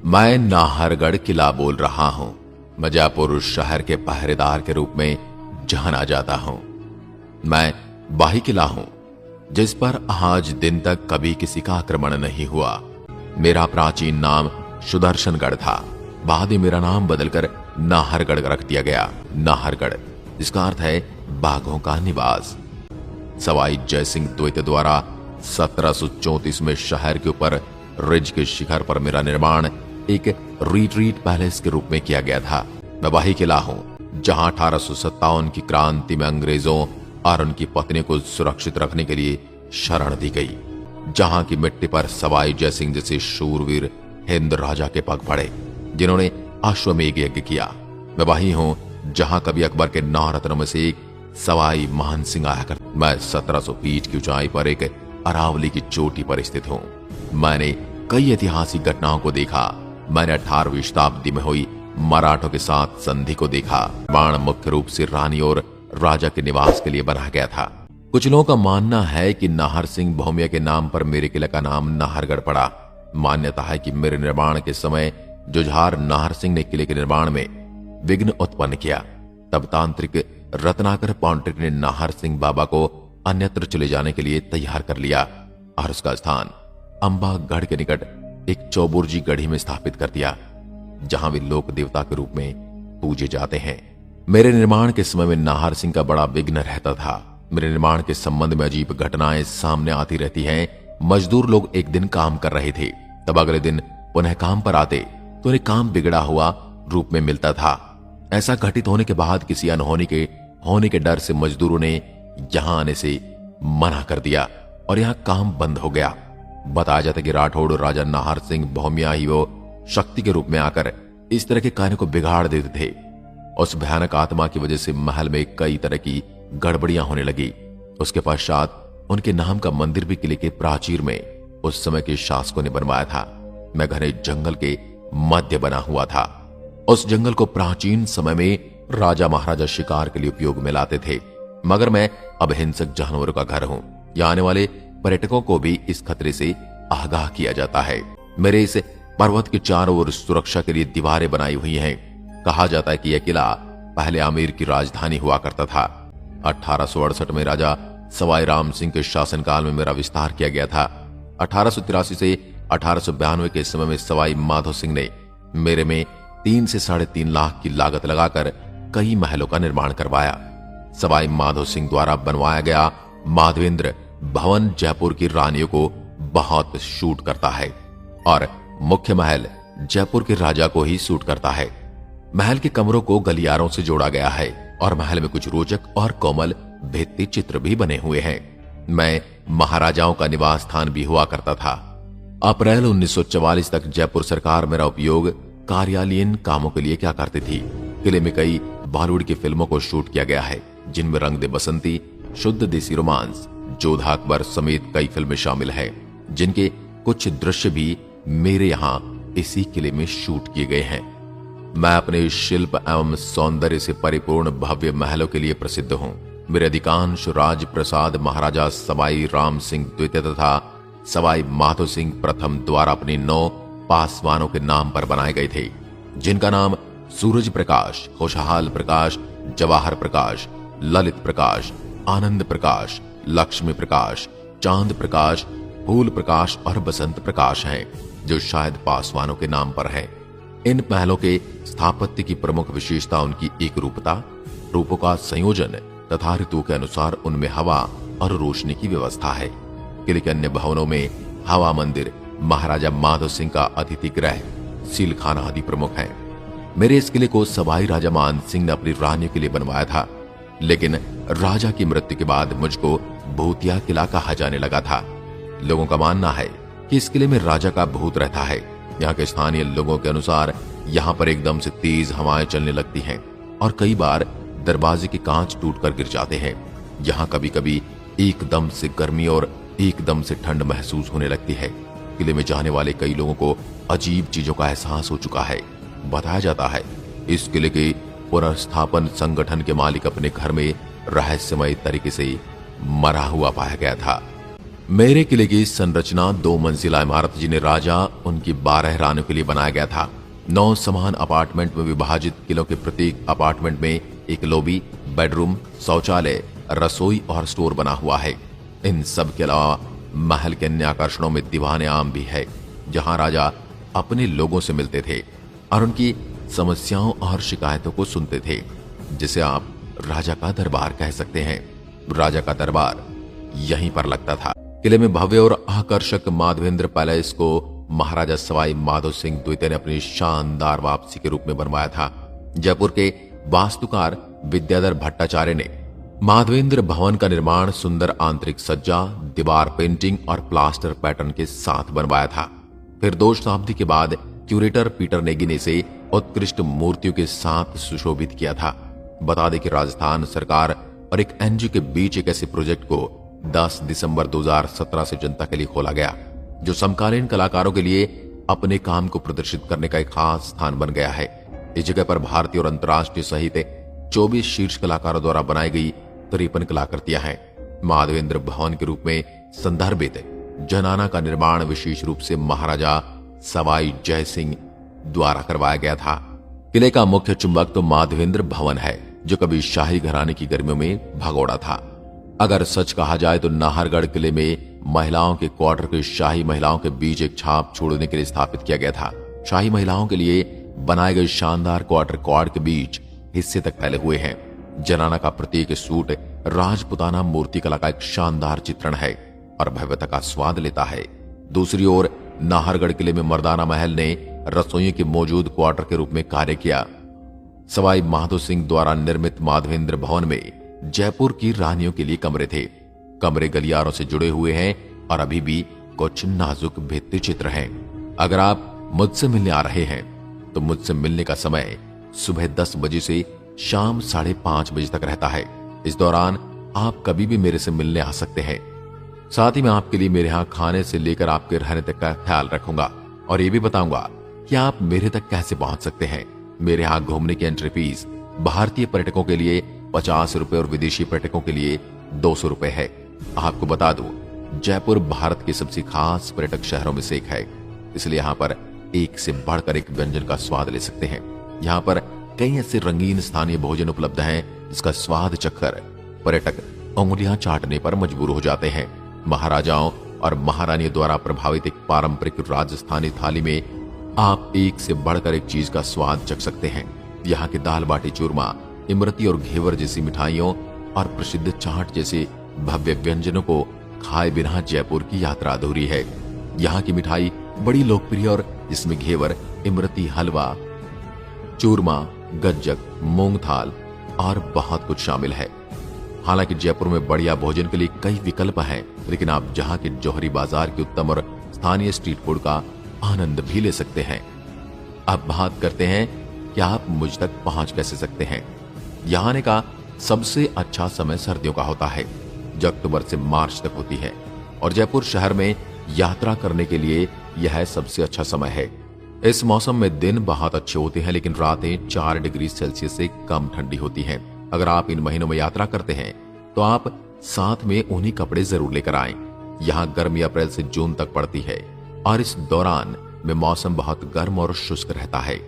मैं नाहरगढ़ किला बोल रहा हूं। मैं जयपुर शहर के पहरेदार के रूप में जाना जाता हूं। मैं बाही किला हूं जिस पर आज दिन तक कभी किसी का आक्रमण नहीं हुआ। मेरा प्राचीन नाम सुदर्शनगढ़ था। बाद में मेरा नाम बदलकर नाहरगढ़ रख दिया गया। नाहरगढ़ इसका अर्थ है बाघों का निवास। सवाई जयसिंह द्वितीय द्वारा 1734 में शहर के ऊपर रिज के शिखर पर मेरा निर्माण एक रिट्रीट पैलेस के रूप में किया गया था। मैं वही किला हूं जहां 1857 की क्रांति में अंग्रेजों और उनकी पत्नी को सुरक्षित रखने के लिए शरण दी गई। जहां की मिट्टी पर सवाई जयसिंह जैसे शूरवीर हिंद राजा के पग पड़े जिन्होंने अश्वमेध यज्ञ किया। मैं वही हूं जहां कभी अकबर के 9 रत्नों में से एक सवाई मान सिंह आया कर। मैं 1700 फीट की ऊंचाई पर एक अरावली की चोटी पर स्थित हूं। मैंने कई ऐतिहासिक घटनाओं को देखा। मैंने 18वीं शताब्दी में हुई मराठों के साथ संधि को देखा। बाण मुख्य रूप से रानी और राजा के निवास के लिए बनाया गया था। कुछ लोगों का मानना है कि नाहर सिंह भौमिया के नाम पर मेरे किले का नाम नाहरगढ़ पड़ा। मान्यता है कि मेरे निर्माण के समय जुझार नाहर सिंह ने किले के निर्माण में विघ्न उत्पन्न किया। तब तांत्रिक रत्नाकर पौंड्रिक ने नाहर सिंह बाबा को अन्यत्र चले जाने के लिए तैयार कर लिया और उसका स्थान अंबागढ़ के निकट एक चौबुर्जी गढ़ी में स्थापित कर दिया जहां वे लोक देवता के रूप में पूजे जाते हैं। मेरे निर्माण के समय में नाहर सिंह का बड़ा विघ्न रहता था। मेरे निर्माण के संबंध में अजीब घटनाएं सामने आती रहती हैं। मजदूर लोग एक दिन काम कर रहे थे, तब अगले दिन पुनः काम पर आते तो उन्हें काम बिगड़ा हुआ रूप में मिलता था। ऐसा घटित होने के बाद किसी अनहोनी के होने के डर से मजदूरों ने यहां आने से मना कर दिया और यहां काम बंद हो गया। बताया जाता कि राठौड़ राजा नाहर सिंह भौमिया ही वो शक्ति के रूप में आकर इस तरह के कार्य को बिगाड़ देते थे। उस भयानक आत्मा की वजह से महल में कई तरह की गड़बड़ियां होने लगी। उसके पश्चात उनके नाम का मंदिर भी किले के प्राचीर में उस समय के शासकों ने बनवाया था। मैं घने जंगल के मध्य बना हुआ था। उस जंगल को प्राचीन समय में राजा महाराजा शिकार के लिए उपयोग में लाते थे, मगर मैं अब हिंसक जानवरों का घर हूं। यहाँ आने वाले पर्यटकों को भी इस खतरे से आगाह किया जाता है। मेरे इस पर्वत के चारों ओर सुरक्षा के लिए दीवारें बनाई हुई हैं। कहा जाता है कि यह किला पहले आमेर की राजधानी हुआ करता था। 1868 में राजा सवाई राम सिंह के शासनकाल में मेरा विस्तार किया गया था। 1883 से 1892 के समय में सवाई माधो सिंह ने मेरे में 3 से 3.5 लाख की लागत लगाकर कई महलों का निर्माण करवाया। सवाई माधो सिंह द्वारा बनवाया गया माधवेंद्र भवन जयपुर की रानियों को बहुत सूट करता है और मुख्य महल जयपुर के राजा को ही सूट करता है। महल के कमरों को गलियारों से जोड़ा गया है और महल में कुछ रोचक और कोमल भित्ति चित्र भी बने हुए हैं। मैं महाराजाओं का निवास स्थान भी हुआ करता था। अप्रैल 1944 तक जयपुर सरकार मेरा उपयोग कार्यालयीन कामों के लिए क्या करती थी। किले में कई बॉलीवुड की फिल्मों को शूट किया गया है, जिनमें रंग दे बसंती, शुद्ध देसी रोमांस, जोधा अकबर समेत कई फिल्में शामिल हैं, जिनके कुछ दृश्य भी मेरे यहाँ इसी किले में शूट किए गए हैं। मैं अपने शिल्प एवं सौंदर्य से परिपूर्ण भव्य महलों के लिए प्रसिद्ध हूँ। मेरे अधिकांश राज प्रसाद महाराजा सवाई राम सिंह द्वितीय तथा सवाई माधो सिंह प्रथम द्वारा अपने 9 पासवानों के नाम पर बनाए गए थे, जिनका नाम सूरज प्रकाश, खुशहाल प्रकाश, जवाहर प्रकाश, ललित प्रकाश, आनंद प्रकाश, लक्ष्मी प्रकाश, चांद प्रकाश, फूल प्रकाश और बसंत प्रकाश हैं, जो शायद पासवानों के नाम पर है। इन महलों के स्थापत्य की प्रमुख विशेषता उनकी एक रूपता, रूपों का संयोजन तथा ऋतु के अनुसार उनमें हवा और रोशनी की व्यवस्था है। किले के अन्य भवनों में हवा मंदिर, महाराजा माधव सिंह का अतिथि गृह, सीलखाना आदि प्रमुख हैं। मेरे इस किले को सवाई राजा मान सिंह ने अपनी रानी के लिए बनवाया था, लेकिन राजा की मृत्यु के बाद मुझको भूतिया किला कहा जाने लगा था। लोगों का मानना है कि इस किले में राजा का भूत रहता है। यहाँ के स्थानीय लोगों के अनुसार यहाँ पर एकदम से तेज हवाएं चलने लगती हैं और कई बार दरवाजे के कांच टूटकर गिर जाते हैं। यहाँ कभी कभी एकदम से गर्मी और एकदम से ठंड महसूस होने लगती है। किले में जाने वाले कई लोगों को अजीब चीजों का एहसास हो चुका है। बताया जाता है इस किले के पुनर्स्थापन संगठन के मालिक अपने घर में रहस्यमय तरीके से मरा हुआ पाया गया था। मेरे किले की संरचना 2 मंजिला इमारत जिन्हें राजा उनकी 12 रानियों के लिए बनाया गया था। 9 समान अपार्टमेंट में विभाजित किलों के प्रत्येक अपार्टमेंट में एक लॉबी, बेडरूम, शौचालय, रसोई और स्टोर बना हुआ है। इन सब के अलावा महल के अन्य आकर्षणों में दीवान आम भी है, जहां राजा अपने लोगों से मिलते थे और उनकी समस्याओं और शिकायतों को सुनते थे, जिसे आप राजा का दरबार कह सकते हैं। राजा का दरबार यहीं पर लगता था। किले में भव्य और आकर्षक माधवेंद्र पैलेस को महाराजा सवाई माधो सिंह द्वितीय ने अपनी शानदार वापसी के रूप में बनवाया था। जयपुर के वास्तुकार विद्याधर भट्टाचार्य ने माधवेंद्र भवन का निर्माण सुंदर आंतरिक सज्जा, दीवार पेंटिंग और प्लास्टर पैटर्न के साथ बनवाया था। फिर 2 शताब्दी के बाद क्यूरेटर पीटर नेगी ने इसे उत्कृष्ट मूर्तियों के साथ सुशोभित किया था। बता दें कि राजस्थान सरकार और एक एनजीओ के बीच एक ऐसे प्रोजेक्ट को 10 दिसंबर 2017 से जनता के लिए खोला गया, जो समकालीन कलाकारों के लिए अपने काम को प्रदर्शित करने का एक खास स्थान बन गया है। इस जगह पर भारतीय और अंतर्राष्ट्रीय सहित 24 शीर्ष कलाकारों द्वारा बनाई गई 53 कलाकृतियां हैं। माधवेंद्र भवन के रूप में संदर्भित जनाना का निर्माण विशेष रूप से महाराजा सवाई जय सिंह द्वारा करवाया गया था। किले का मुख्य चुंबक तो माधवेंद्र भवन है, जो कभी शाही घराने की गर्मियों में भगोड़ा था। अगर सच कहा जाए तो नाहरगढ़ किले में महिलाओं के क्वार्टर को शाही महिलाओं के बीच एक छाप छोड़ने के लिए स्थापित किया गया था। शाही महिलाओं के लिए बनाए गए शानदार क्वार्टर क्वाड के बीच हिस्से तक फैले हुए हैं। जनाना का प्रत्येक सूट राजपुताना मूर्ति कला का एक शानदार चित्रण है और भव्यता का स्वाद लेता है। दूसरी ओर नाहरगढ़ किले में मर्दाना महल ने रसोइयों के मौजूद क्वार्टर के रूप में कार्य किया। सवाई माधो सिंह द्वारा निर्मित माधवेंद्र भवन में जयपुर की रानियों के लिए कमरे थे। कमरे गलियारों से जुड़े हुए हैं और अभी भी कुछ नाजुक भित्ति चित्र हैं। अगर आप मुझसे मिलने आ रहे हैं तो मुझसे मिलने का समय सुबह 10 बजे से शाम 5:30 बजे तक रहता है। इस दौरान आप कभी भी मेरे से मिलने आ सकते हैं। साथ ही मैं आपके लिए मेरे यहाँ खाने से लेकर आपके रहने तक का ख्याल रखूंगा और ये भी बताऊंगा कि आप मेरे तक कैसे पहुंच सकते हैं। मेरे यहाँ घूमने की एंट्री फीस भारतीय पर्यटकों के लिए 50 रुपए और विदेशी पर्यटकों के लिए 200 रुपए है। आपको बता दूं, जयपुर भारत के सबसे खास पर्यटक शहरों में से एक है, इसलिए यहाँ पर एक से बढ़कर एक व्यंजन का स्वाद ले सकते हैं। यहाँ पर कई ऐसे रंगीन स्थानीय भोजन उपलब्ध हैं जिसका स्वाद चखकर पर्यटक उंगलियां चाटने पर मजबूर हो जाते हैं। महाराजाओं और महारानियों द्वारा प्रभावित एक पारंपरिक राजस्थानी थाली में आप एक से बढ़कर एक चीज का स्वाद चख सकते हैं। यहाँ के दाल बाटी चूरमा, इमरती और घेवर जैसी मिठाइयों और प्रसिद्ध चाट जैसे भव्य व्यंजनों को खाए बिना जयपुर की यात्रा अधूरी है। यहाँ की मिठाई बड़ी लोकप्रिय और जिसमें घेवर, इमरती, हलवा, चूरमा, गज्जक, मूंग थाल और बहुत कुछ शामिल है। हालांकि जयपुर में बढ़िया भोजन के लिए कई विकल्प हैं, लेकिन आप जहां के जौहरी बाजार के उत्तम और स्थानीय स्ट्रीट फूड का आनंद भी ले सकते हैं। अब बात करते हैं कि आप मुझ तक पहुंच कैसे सकते हैं। यहाँ आने का सबसे अच्छा समय सर्दियों का होता है, जो अक्टूबर से मार्च तक होती है, और जयपुर शहर में यात्रा करने के लिए यह सबसे अच्छा समय है। इस मौसम में दिन बहुत अच्छे होते हैं, लेकिन रातें 4 डिग्री सेल्सियस से कम ठंडी होती हैं। अगर आप इन महीनों में यात्रा करते हैं तो आप साथ में ऊनी कपड़े जरूर लेकर आएं। यहाँ गर्मी अप्रैल से जून तक पड़ती है और इस दौरान में मौसम बहुत गर्म और शुष्क रहता है।